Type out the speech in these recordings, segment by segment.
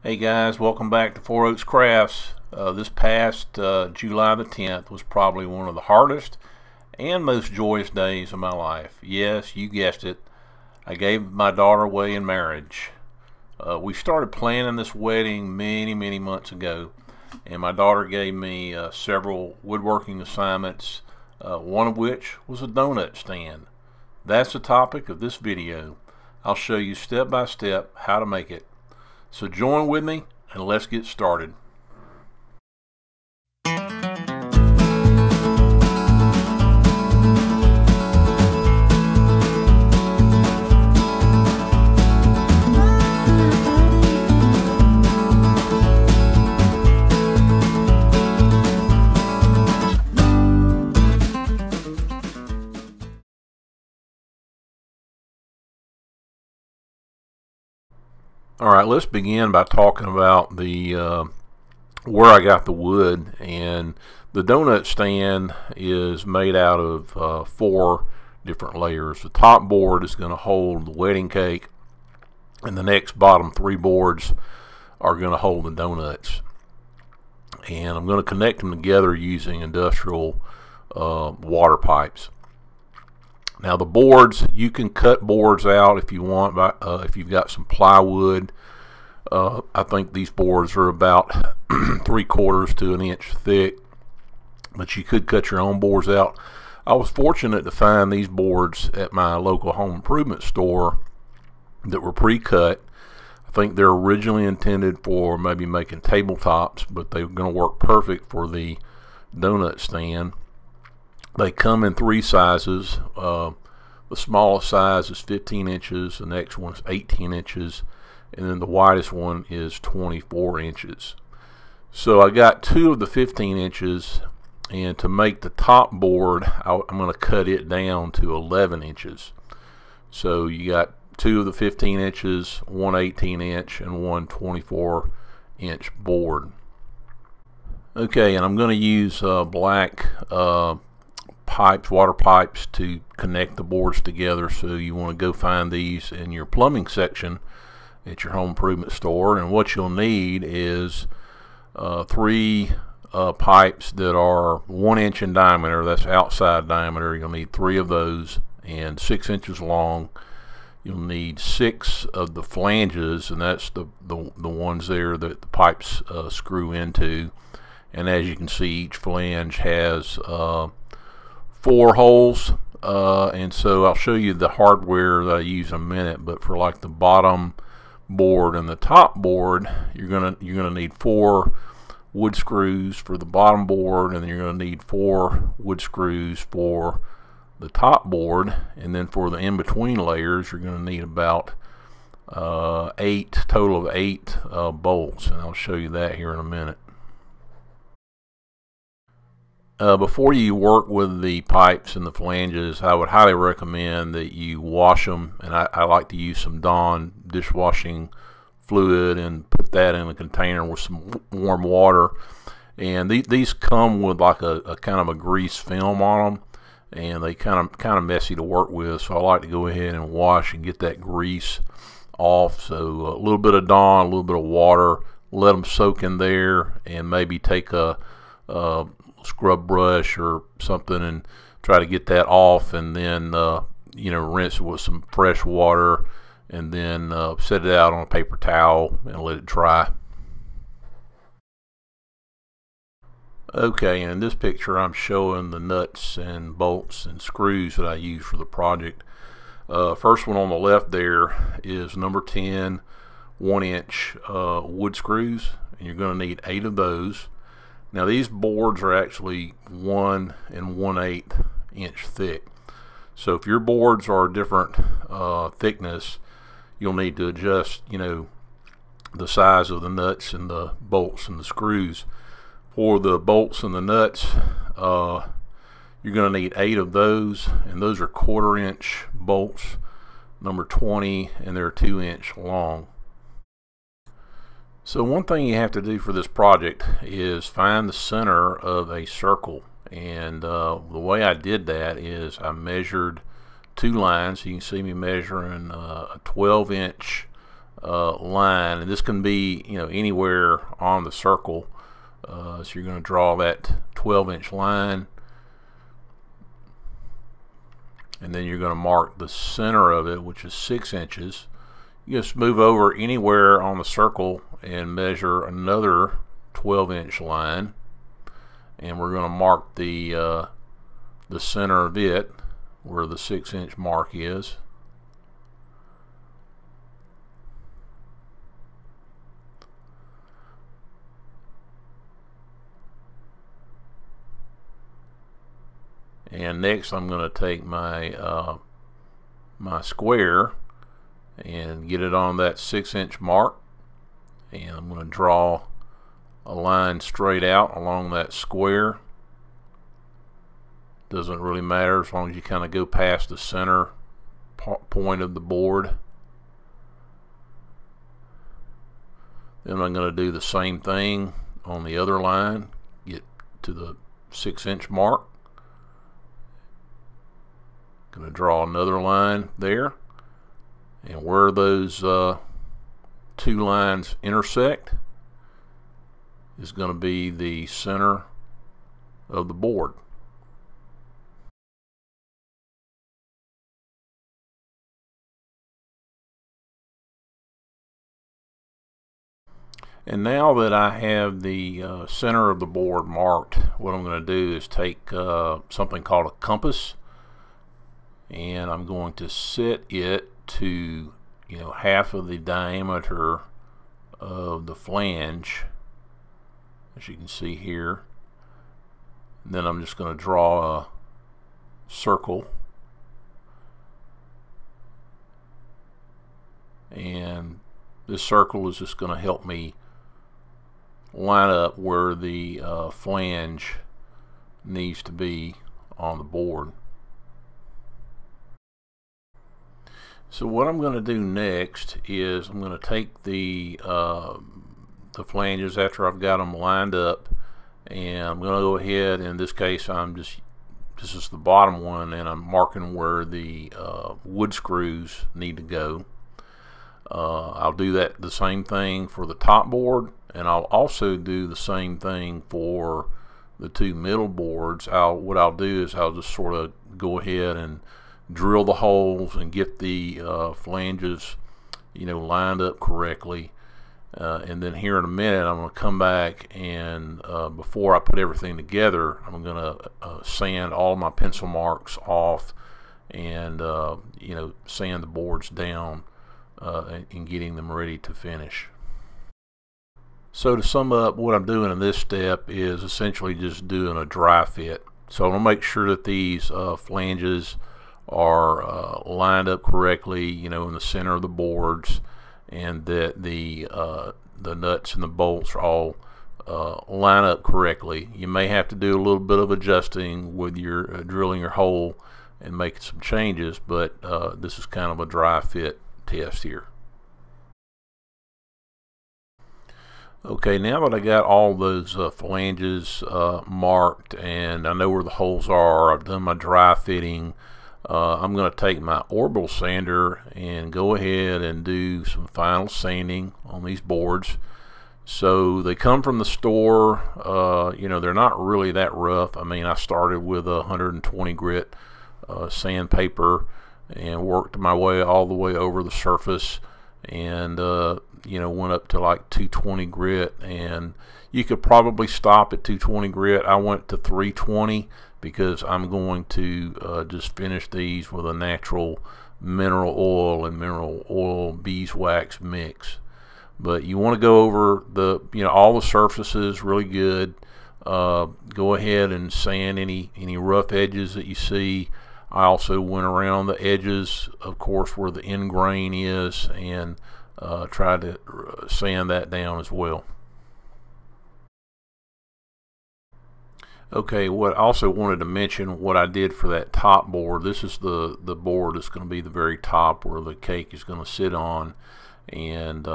Hey guys, welcome back to Four Oaks Crafts. This past July the 10th was probably one of the hardest and most joyous days of my life. Yes, you guessed it. I gave my daughter away in marriage. We started planning this wedding many months ago, and my daughter gave me several woodworking assignments, one of which was a donut stand. That's the topic of this video. I'll show you step by step how to make it. So join with me and let's get started. Alright, let's begin by talking about the where I got the wood. And the donut stand is made out of 4 different layers. The top board is going to hold the wedding cake, and the next bottom 3 boards are going to hold the donuts. And I'm going to connect them together using industrial water pipes. Now the boards, you can cut boards out if you want, if you've got some plywood. I think these boards are about 3/4 to an inch thick, but you could cut your own boards out. I was fortunate to find these boards at my local home improvement store that were pre-cut. I think they're originally intended for maybe making tabletops, but they're going to work perfect for the donut stand. They come in 3 sizes. The smallest size is 15 inches, the next one is 18 inches, and then the widest one is 24 inches. So I got 2 of the 15 inches, and to make the top board, I'm going to cut it down to 11 inches. So you got 2 of the 15 inches, one 18 inch, and one 24 inch board. Okay, and I'm going to use black pipes, water pipes, to connect the boards together. So you want to go find these in your plumbing section at your home improvement store, and what you'll need is 3 pipes that are 1 inch in diameter. That's outside diameter. You'll need 3 of those, and 6 inches long. You'll need 6 of the flanges, and that's the ones there that the pipes screw into. And as you can see, each flange has 4 holes, and so I'll show you the hardware that I use in a minute. But for like the bottom board and the top board, you're gonna need 4 wood screws for the bottom board, and then you're gonna need 4 wood screws for the top board, and then for the in-between layers you're gonna need about 8 total of 8 bolts, and I'll show you that here in a minute. Before you work with the pipes and the flanges, I would highly recommend that you wash them, and I like to use some Dawn dishwashing fluid and put that in a container with some warm water. And these come with like a kind of a grease film on them, and they kind of messy to work with, so I like to go ahead and wash and get that grease off. So a little bit of Dawn, a little bit of water, let them soak in there, and maybe take a scrub brush or something and try to get that off, and then rinse it with some fresh water, and then set it out on a paper towel and let it dry. Okay, and in this picture I'm showing the nuts and bolts and screws that I use for the project. First one on the left there is number 10 1 inch wood screws, and you're going to need 8 of those. Now these boards are actually 1 1/8 inch thick. So if your boards are a different thickness, you'll need to adjust, the size of the nuts and the bolts and the screws. For the bolts and the nuts, you're going to need 8 of those, and those are 1/4 inch bolts, number 20, and they're 2 inch long. So one thing you have to do for this project is find the center of a circle, and the way I did that is I measured 2 lines. You can see me measuring a 12-inch line, and this can be, you know, anywhere on the circle. So you're going to draw that 12-inch line, and then you're going to mark the center of it, which is 6 inches. You just move over anywhere on the circle and measure another 12-inch line, and we're going to mark the center of it where the 6-inch mark is. And next I'm going to take my my square and get it on that 6-inch mark, and I'm going to draw a line straight out along that square. Doesn't really matter as long as you kind of go past the center point of the board. Then I'm going to do the same thing on the other line, get to the 6-inch mark. Going to draw another line there, and where those two lines intersect is going to be the center of the board. And now that I have the center of the board marked, what I'm going to do is take something called a compass, and I'm going to set it to, you know, half of the diameter of the flange, as you can see here. And then I'm just going to draw a circle, and this circle is just going to help me line up where the flange needs to be on the board. So what I'm going to do next is I'm going to take the flanges after I've got them lined up, and I'm going to go ahead, in this case this is the bottom one, and I'm marking where the wood screws need to go. I'll do that the same thing for the top board, and I'll also do the same thing for the two middle boards. What I'll do is I'll just sort of go ahead and drill the holes and get the flanges, you know, lined up correctly, and then here in a minute I'm going to come back and before I put everything together, I'm going to sand all my pencil marks off and you know, sand the boards down and getting them ready to finish. So to sum up, what I'm doing in this step is essentially just doing a dry fit. So I'm going to make sure that these flanges are lined up correctly, you know, in the center of the boards, and that the nuts and the bolts are all line up correctly. You may have to do a little bit of adjusting with your drilling your hole and making some changes, but this is kind of a dry fit test here. Okay, now that I got all those phalanges marked and I know where the holes are, I've done my dry fitting, I'm going to take my orbital sander and go ahead and do some final sanding on these boards. So they come from the store, you know, they're not really that rough. I mean, I started with 120 grit sandpaper and worked my way all the way over the surface, and you know, went up to like 220 grit, and you could probably stop at 220 grit. I went to 320 because I'm going to just finish these with a natural mineral oil beeswax mix. But you want to go over the, you know, all the surfaces really good. Go ahead and sand any rough edges that you see. I also went around the edges, of course, where the end grain is, and tried to sand that down as well. Okay, what I also wanted to mention what I did for that top board. This is the board that's going to be the very top where the cake is going to sit on, and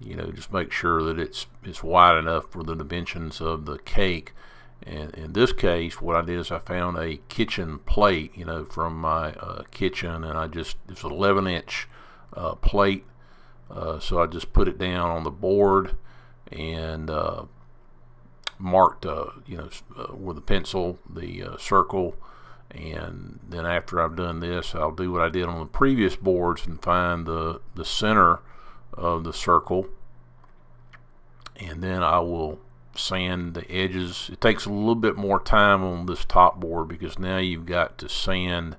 you know, just make sure that it's wide enough for the dimensions of the cake. And in this case, what I did is I found a kitchen plate, you know, from my kitchen, and it's an 11-inch plate So I just put it down on the board and marked with a pencil the circle, and then after I've done this, I'll do what I did on the previous boards and find the center of the circle, and then I will sand the edges. It takes a little bit more time on this top board because now you've got to sand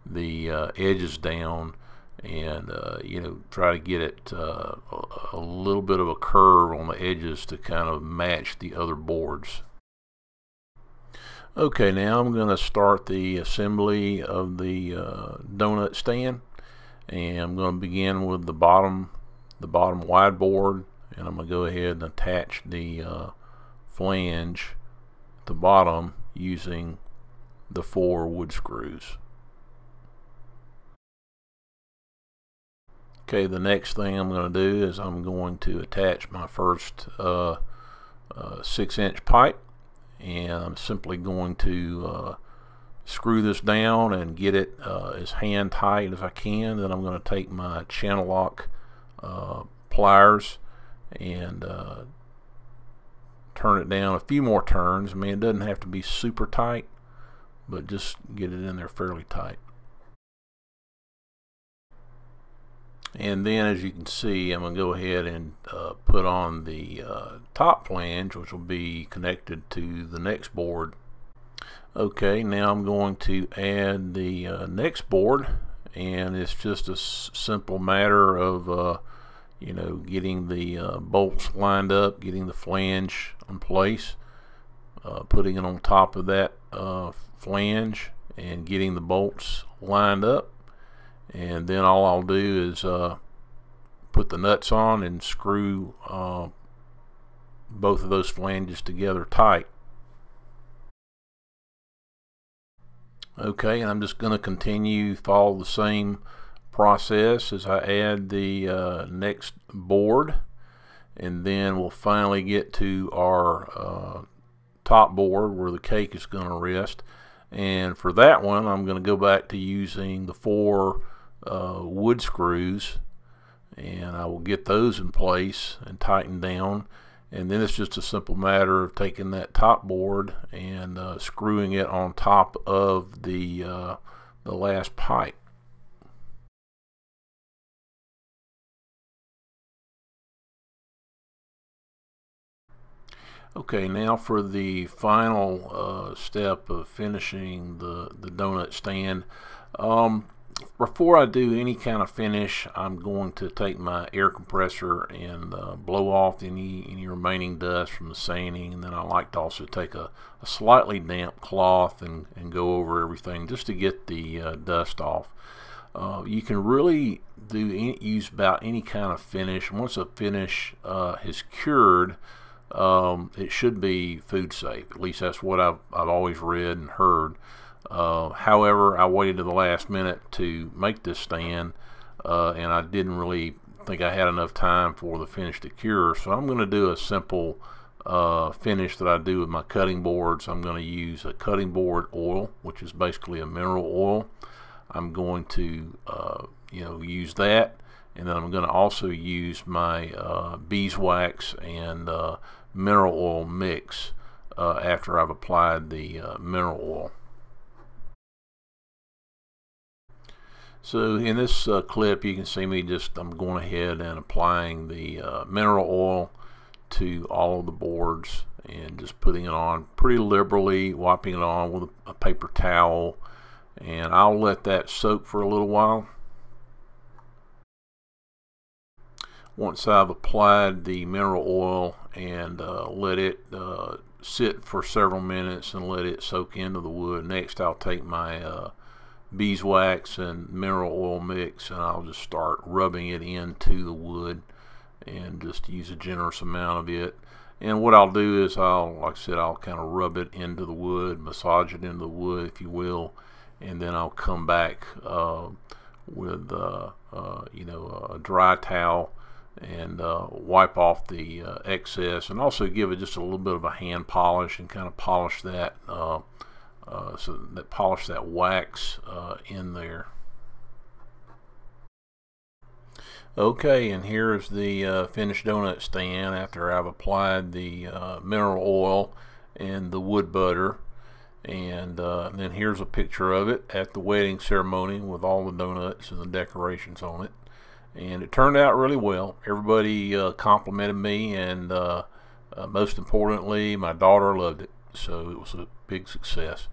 the edges down and try to get it a little bit of a curve on the edges to kind of match the other boards. Okay, now I'm going to start the assembly of the donut stand, and I'm going to begin with the bottom wide board, and I'm going to go ahead and attach the flange at the bottom using the 4 wood screws. Okay, the next thing I'm going to do is I'm going to attach my first 6-inch pipe, and I'm simply going to screw this down and get it as hand tight as I can. Then I'm going to take my channel lock pliers and turn it down a few more turns. I mean, it doesn't have to be super tight, but just get it in there fairly tight. And then, as you can see, I'm going to go ahead and put on the top flange, which will be connected to the next board. Okay, now I'm going to add the next board, and it's just a simple matter of getting the bolts lined up, getting the flange in place, putting it on top of that flange, and getting the bolts lined up. And then all I'll do is put the nuts on and screw both of those flanges together tight. Okay, and I'm just going to continue follow the same process as I add the next board, and then we'll finally get to our top board where the cake is going to rest. And for that one, I'm going to go back to using the 4 wood screws, and I will get those in place and tighten down, and then it's just a simple matter of taking that top board and screwing it on top of the last pipe. Okay, now for the final step of finishing the donut stand. Before I do any kind of finish, I'm going to take my air compressor and blow off any remaining dust from the sanding, and then I like to also take a slightly damp cloth and go over everything just to get the dust off. You can really use about any kind of finish. Once a finish is cured, it should be food safe. At least that's what I've always read and heard. However, I waited to the last minute to make this stand, and I didn't really think I had enough time for the finish to cure, so I'm going to do a simple finish that I do with my cutting boards. I'm going to use a cutting board oil, which is basically a mineral oil. I'm going to use that, and then I'm going to also use my beeswax and mineral oil mix after I've applied the mineral oil. So in this clip, you can see me I'm going ahead and applying the mineral oil to all of the boards and just putting it on pretty liberally, wiping it on with a paper towel, and I'll let that soak for a little while. Once I've applied the mineral oil and let it sit for several minutes and let it soak into the wood, next I'll take my beeswax and mineral oil mix, and I'll just start rubbing it into the wood and just use a generous amount of it. And what I'll do is like I said, I'll kind of rub it into the wood, massage it into the wood, if you will, and then I'll come back with a dry towel and wipe off the excess, and also give it just a little bit of a hand polish and kind of polish that polish that wax in there. Okay, and here is the finished donut stand after I've applied the mineral oil and the wood butter. And then here's a picture of it at the wedding ceremony with all the donuts and the decorations on it. And it turned out really well. Everybody complimented me, and most importantly, my daughter loved it. So it was a big success.